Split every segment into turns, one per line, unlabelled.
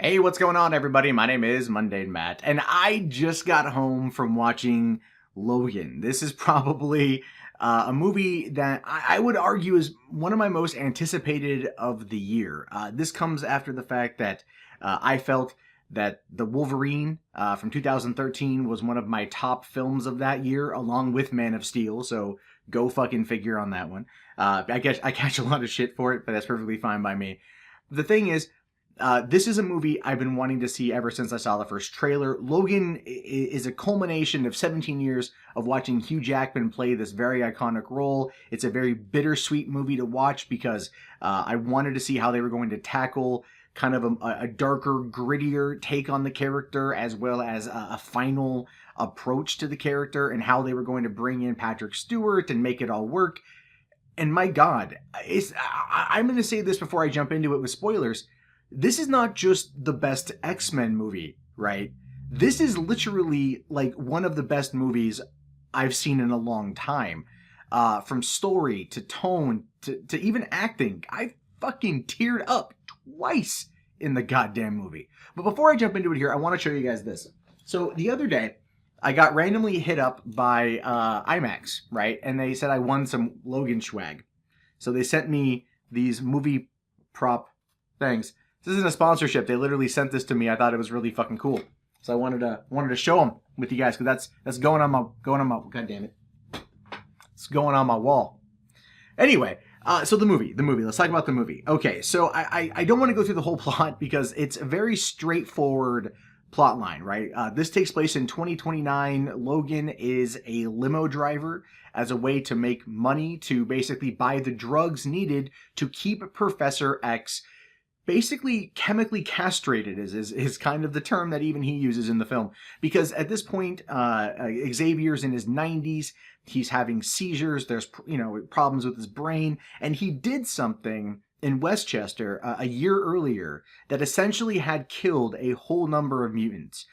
Hey, what's going on, everybody? My name is Mundane Matt, and I just got home from watching Logan. This is probably a movie that I would argue is one of my most anticipated of the year. This comes after the fact that I felt that the Wolverine from 2013 was one of my top films of that year, along with Man of Steel. So go fucking figure on that one. I guess I catch a lot of shit for it, but that's perfectly fine by me. The thing is, this is a movie I've been wanting to see ever since I saw the first trailer. Logan is a culmination of 17 years of watching Hugh Jackman play this very iconic role. It's a very bittersweet movie to watch because I wanted to see how they were going to tackle kind of a darker, grittier take on the character, as well as a final approach to the character and how they were going to bring in Patrick Stewart and make it all work. And my God, I'm going to say this before I jump into it with spoilers. This is not just the best X-Men movie, right? This is literally like one of the best movies I've seen in a long time. From story to tone to even acting. I fucking teared up twice in the goddamn movie. But before I jump into it here, I want to show you guys this. So the other day, I got randomly hit up by IMAX, right? And they said I won some Logan swag. So they sent me these movie prop things. This isn't a sponsorship. They literally sent this to me. I thought it was really fucking cool, so I wanted to show them with you guys because that's going on my god damn it, it's going on my wall. Anyway, so the movie. Let's talk about the movie. Okay, so I don't want to go through the whole plot because it's a very straightforward plot line, right? This takes place in 2029. Logan is a limo driver as a way to make money to basically buy the drugs needed to keep Professor X basically chemically castrated is kind of the term that even he uses in the film. Because at this point, Xavier's in his 90s, he's having seizures, there's problems with his brain, and he did something in Westchester a year earlier that essentially had killed a whole number of mutants.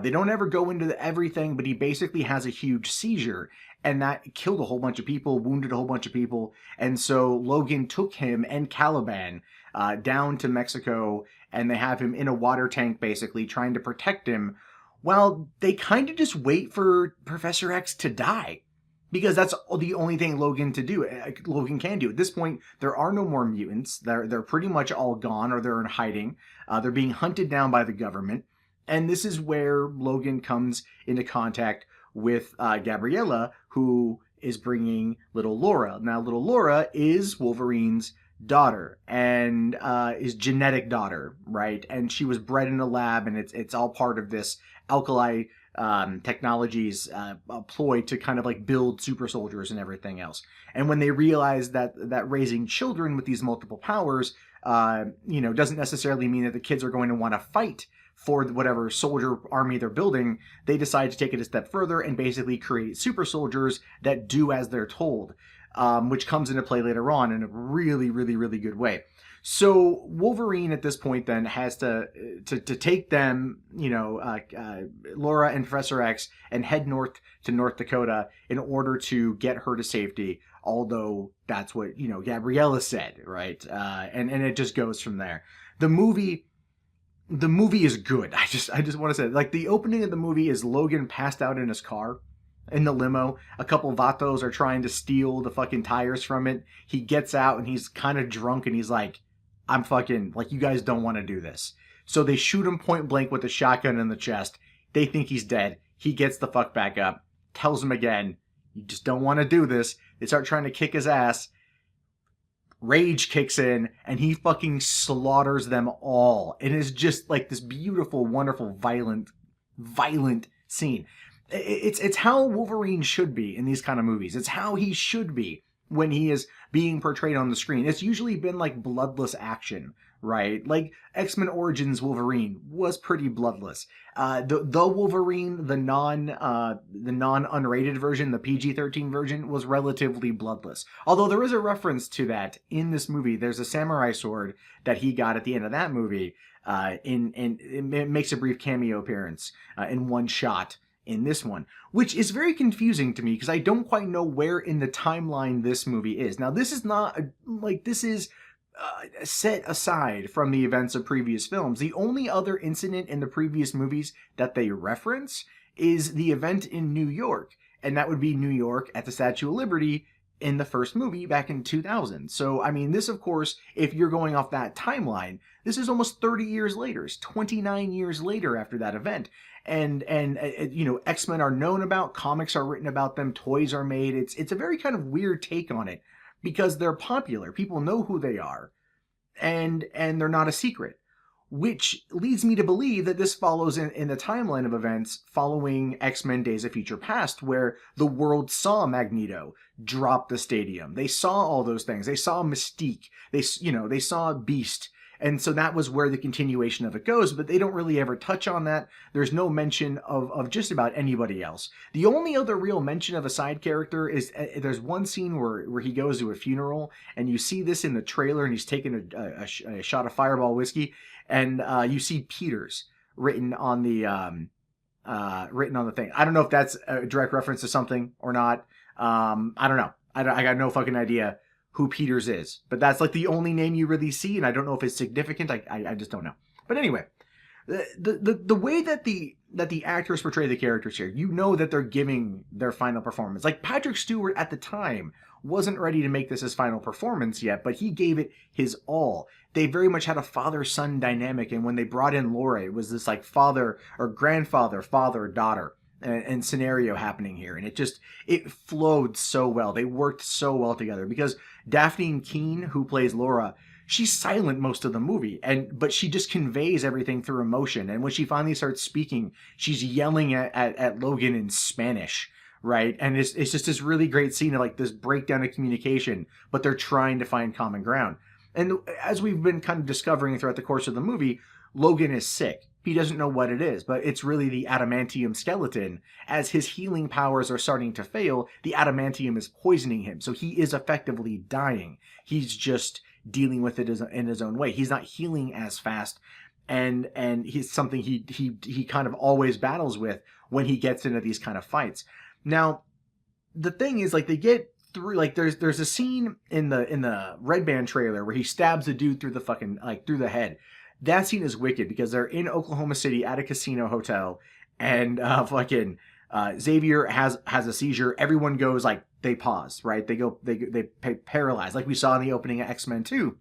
They don't ever go into everything, but he basically has a huge seizure, and that killed a whole bunch of people, wounded a whole bunch of people, and so Logan took him and Caliban down to Mexico, and they have him in a water tank basically trying to protect him while they kind of just wait for Professor X to die, because that's the only thing Logan can do. At this point, there are no more mutants. They're pretty much all gone, or they're in hiding. They're being hunted down by the government, and this is where Logan comes into contact with Gabriella, who is bringing little Laura. Now, little Laura is Wolverine's daughter and is genetic daughter, right? And she was bred in a lab, and it's all part of this alkali technologies ploy to kind of like build super soldiers and everything else. And when they realize that raising children with these multiple powers doesn't necessarily mean that the kids are going to want to fight for whatever soldier army they're building, they decide to take it a step further and basically create super soldiers that do as they're told, which comes into play later on in a really, really, really good way. So Wolverine at this point then has to take them, Laura and Professor X, and head north to North Dakota in order to get her to safety. Although that's what Gabriella said, right? And it just goes from there. The movie is good. I just want to say, like, the opening of the movie is Logan passed out in his car in the limo. A couple vatos are trying to steal the fucking tires from it. He gets out and he's kind of drunk and he's like, I'm fucking, like, you guys don't want to do this. So they shoot him point blank with a shotgun in the chest. They think he's dead. He gets the fuck back up, tells him again, you just don't want to do this. They start trying to kick his ass. Rage kicks in and he fucking slaughters them all. It is just like this beautiful, wonderful, violent scene. It's how Wolverine should be in these kind of movies. It's how he should be when he is being portrayed on the screen. It's usually been like bloodless action, right? Like X-Men Origins Wolverine was pretty bloodless. The Wolverine, the non-unrated version, the PG-13 version, was relatively bloodless. Although there is a reference to that in this movie. There's a samurai sword that he got at the end of that movie. It makes a brief cameo appearance in one shot in this one, which is very confusing to me because I don't quite know where in the timeline this movie is. Now, this is not this is set aside from the events of previous films. The only other incident in the previous movies that they reference is the event in New York, and that would be New York at the Statue of Liberty in the first movie back in 2000. So, I mean, this, of course, if you're going off that timeline, this is almost 30 years later. It's 29 years later after that event. And you know, X-Men are known about, comics are written about them, toys are made. It's a very kind of weird take on it because they're popular. People know who they are, and they're not a secret. Which leads me to believe that this follows in the timeline of events following X-Men Days of Future Past, where the world saw Magneto drop the stadium. They saw all those things. They saw Mystique. They saw Beast. And so that was where the continuation of it goes, but they don't really ever touch on that. There's no mention of just about anybody else. The only other real mention of a side character is there's one scene where he goes to a funeral, and you see this in the trailer, and he's taking a shot of Fireball whiskey, and you see Peters written on the thing. I don't know if that's a direct reference to something or not. I don't know. I got no fucking idea who Peters is, but that's like the only name you really see, and I don't know if it's significant. I just don't know. But anyway, the way that the actors portray the characters here, you know that they're giving their final performance. Like Patrick Stewart at the time wasn't ready to make this his final performance yet, but he gave it his all. They very much had a father-son dynamic, and when they brought in Laura, it was this like father or grandfather, father-daughter and scenario happening here, and it flowed so well. They worked so well together because Daphne Keane, who plays Laura, she's silent most of the movie, but she just conveys everything through emotion. And when she finally starts speaking, she's yelling at Logan in Spanish, right? And it's just this really great scene of like this breakdown of communication, but they're trying to find common ground. And as we've been kind of discovering throughout the course of the movie, Logan is sick. He doesn't know what it is, but it's really the adamantium skeleton. As his healing powers are starting to fail, the adamantium is poisoning him, so he is effectively dying. He's just dealing with it in his own way. He's not healing as fast, and he's something he kind of always battles with when he gets into these kind of fights. Now, the thing is, like, they get through, like, there's a scene in the Red Band trailer where he stabs a dude through the fucking, like, through the head. That scene is wicked because they're in Oklahoma City at a casino hotel, and Xavier has a seizure. Everyone goes, like, they pause, right? They paralyzed, like we saw in the opening of X-Men 2,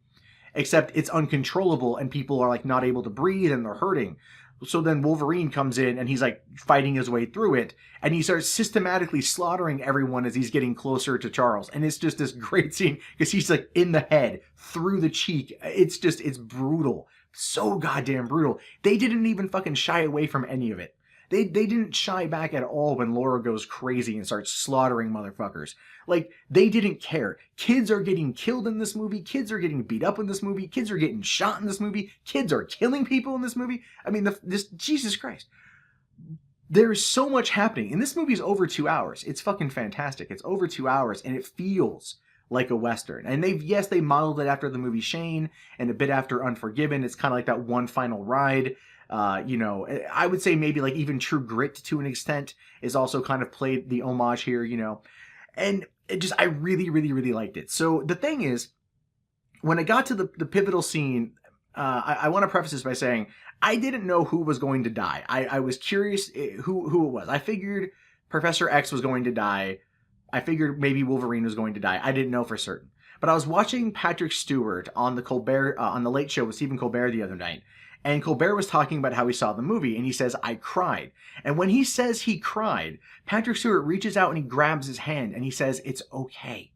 except it's uncontrollable and people are like not able to breathe and they're hurting. So then Wolverine comes in and he's like fighting his way through it, and he starts systematically slaughtering everyone as he's getting closer to Charles. And it's just this great scene because he's like in the head, through the cheek. It's brutal. So goddamn brutal. They didn't even fucking shy away from any of it. They didn't shy back at all when Laura goes crazy and starts slaughtering motherfuckers. Like, they didn't care. Kids are getting killed in this movie. Kids are getting beat up in this movie. Kids are getting shot in this movie. Kids are killing people in this movie. I mean, Jesus Christ. There's so much happening. And this movie is over 2 hours. It's fucking fantastic. It's over 2 hours, and it feels like a Western. And they modeled it after the movie Shane and a bit after Unforgiven. It's kind of like that one final ride. I would say maybe like even True Grit to an extent is also kind of played the homage here, and I really, really, really liked it. So the thing is, when I got to the pivotal scene, I want to preface this by saying I didn't know who was going to die. I was curious who it was. I figured Professor X was going to die. I figured maybe Wolverine was going to die. I didn't know for certain. But I was watching Patrick Stewart on the Late Show with Stephen Colbert the other night, and Colbert was talking about how he saw the movie, and he says, I cried. And when he says he cried, Patrick Stewart reaches out and he grabs his hand, and he says, it's okay.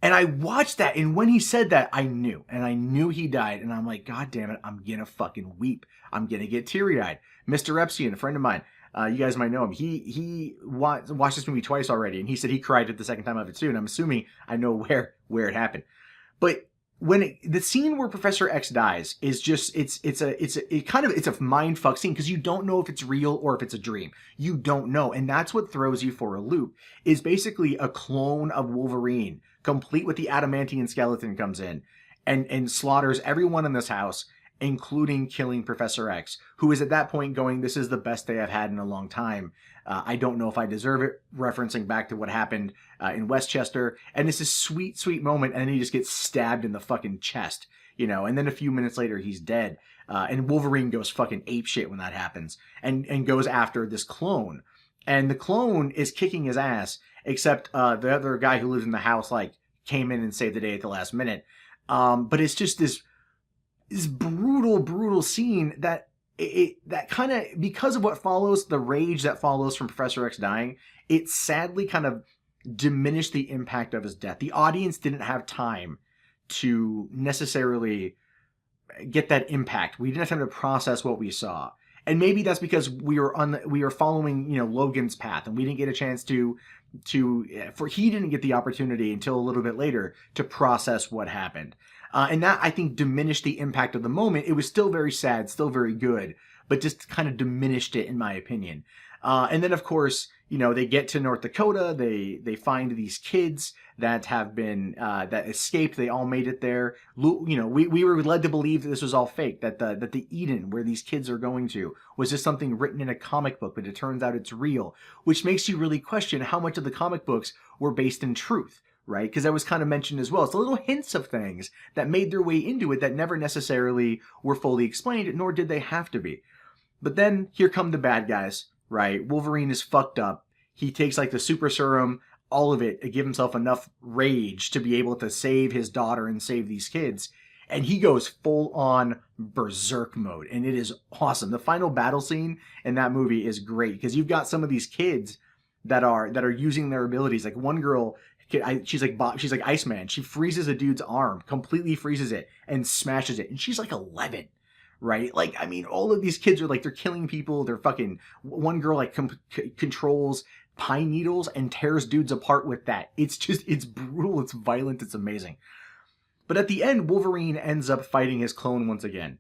And I watched that, and when he said that, I knew he died, and I'm like, God damn it, I'm gonna fucking weep. I'm gonna get teary-eyed. Mr. Epstein, a friend of mine, you guys might know him. He watched this movie twice already, and he said he cried at the second time of it too. And I'm assuming I know where it happened. But when the scene where Professor X dies is just it's a mind fuck scene because you don't know if it's real or if it's a dream. You don't know, and that's what throws you for a loop. Is basically a clone of Wolverine, complete with the adamantium skeleton, comes in and slaughters everyone in this house. including killing Professor X, who is at that point going, this is the best day I've had in a long time. I don't know if I deserve it, referencing back to what happened in Westchester. And it's a sweet, sweet moment, and then he just gets stabbed in the fucking chest, you know, and then a few minutes later, he's dead. And Wolverine goes fucking apeshit when that happens, and goes after this clone. And the clone is kicking his ass, except the other guy who lives in the house, like, came in and saved the day at the last minute. But it's just this brutal, brutal scene that that kind of, because of what follows, the rage that follows from Professor X dying, it sadly kind of diminished the impact of his death. The audience didn't have time to necessarily get that impact. We didn't have time to process what we saw. And maybe that's because we were following, you know, Logan's path, and we didn't get a chance he didn't get the opportunity until a little bit later to process what happened. And that, I think, diminished the impact of the moment. It was still very sad, still very good, but just kind of diminished it, in my opinion. And then, of course, you know, they get to North Dakota. They find these kids that have been that escaped. They all made it there. You know, we were led to believe that this was all fake. That the Eden, where these kids are going to, was just something written in a comic book. But it turns out it's real, which makes you really question how much of the comic books were based in truth, right? Because that was kind of mentioned as well. It's the little hints of things that made their way into it that never necessarily were fully explained, nor did they have to be. But then here come the bad guys. Right, Wolverine is fucked up. He takes like the super serum, all of it, to give himself enough rage to be able to save his daughter and save these kids. And he goes full on berserk mode, and it is awesome. The final battle scene in that movie is great because you've got some of these kids that are using their abilities. Like one girl, she's like Iceman. She freezes a dude's arm, completely freezes it, and smashes it. And she's like 11. Right? Like, I mean, all of these kids are like, they're killing people. They're fucking, one girl like controls pine needles and tears dudes apart with that. It's brutal. It's violent. It's amazing. But at the end, Wolverine ends up fighting his clone once again.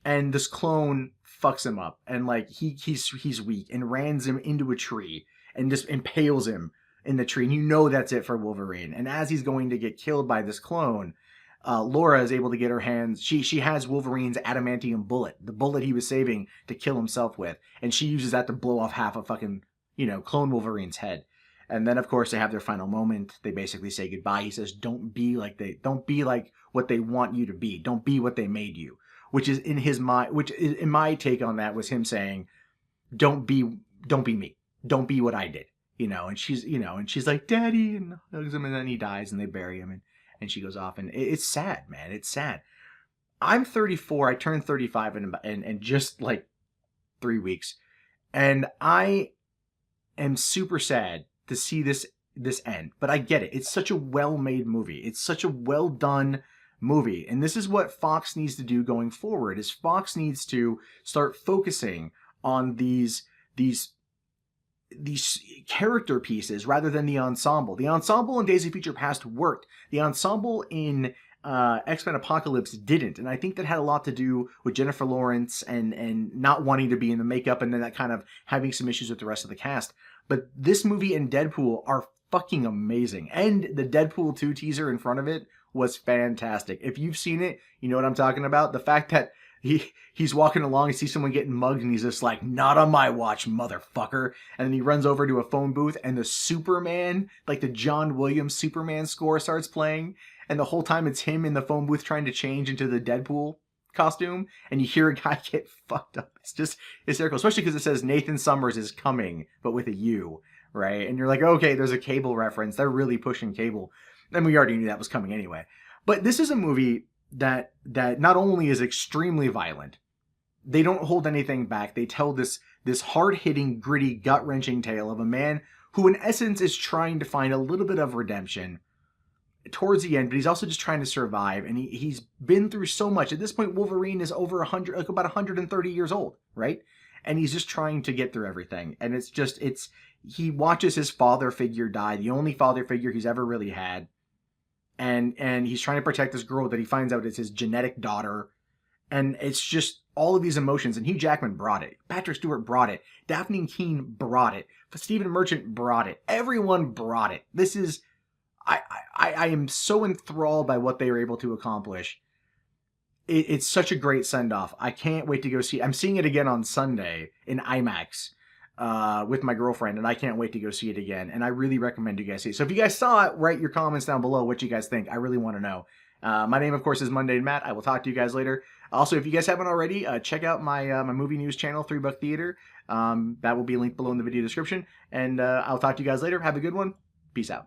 And this clone fucks him up. And like, he's weak and rams him into a tree and just impales him in the tree. And you know that's it for Wolverine. And as he's going to get killed by this clone, Laura is able to get her hands. She has Wolverine's adamantium bullet, the bullet he was saving to kill himself with, and she uses that to blow off half of fucking, you know, clone Wolverine's head. And then, of course, they have their final moment. They basically say goodbye. He says, don't be like what they want you to be. Don't be what they made you. Which is in his mind, which is, in my take on that, was him saying, don't be me. Don't be what I did. You know, and she's like, Daddy, and hugs him, and then he dies, and they bury him, and she goes off, and it's sad, man. It's sad. I'm 34. I turned 35 in just like 3 weeks, and I am super sad to see this end. But I get it. It's such a well-made movie. It's such a well-done movie, and this is what Fox needs to do going forward. Is Fox needs to start focusing on these character pieces rather than the ensemble. The ensemble in Days of Future Past worked. The ensemble in X-Men Apocalypse didn't. And I think that had a lot to do with Jennifer Lawrence and not wanting to be in the makeup, and then that kind of having some issues with the rest of the cast. But this movie and Deadpool are fucking amazing. And the Deadpool 2 teaser in front of it was fantastic. If you've seen it, you know what I'm talking about. The fact that he's walking along, he sees someone getting mugged, and he's just like, not on my watch, motherfucker. And then he runs over to a phone booth, and the Superman, like the John Williams Superman score starts playing. And the whole time it's him in the phone booth trying to change into the Deadpool costume. And you hear a guy get fucked up. It's just hysterical, especially because it says Nathan Summers is coming, but with a U, right? And you're like, okay, there's a Cable reference. They're really pushing Cable. And we already knew that was coming anyway. But this is a movie that not only is extremely violent, they don't hold anything back. They tell this hard-hitting, gritty, gut-wrenching tale of a man who in essence is trying to find a little bit of redemption towards the end, but he's also just trying to survive, and he's been through so much. At this point, Wolverine is over 100, like about 130 years old, right? And he's just trying to get through everything. And he watches his father figure die, the only father figure he's ever really had. And he's trying to protect this girl that he finds out is his genetic daughter. And it's just all of these emotions. And Hugh Jackman brought it. Patrick Stewart brought it. Daphne Keane brought it. Stephen Merchant brought it. Everyone brought it. This is... I am so enthralled by what they were able to accomplish. it's such a great send off. I can't wait to go see. I'm seeing it again on Sunday in IMAX with my girlfriend, and I can't wait to go see it again. And I really recommend you guys see it. So if you guys saw it, write your comments down below what you guys think. I really want to know. My name, of course, is Mundane Matt. I will talk to you guys later. Also, if you guys haven't already, check out my movie news channel, 3 Buck Theater. That will be linked below in the video description. And I'll talk to you guys later. Have a good one. Peace out.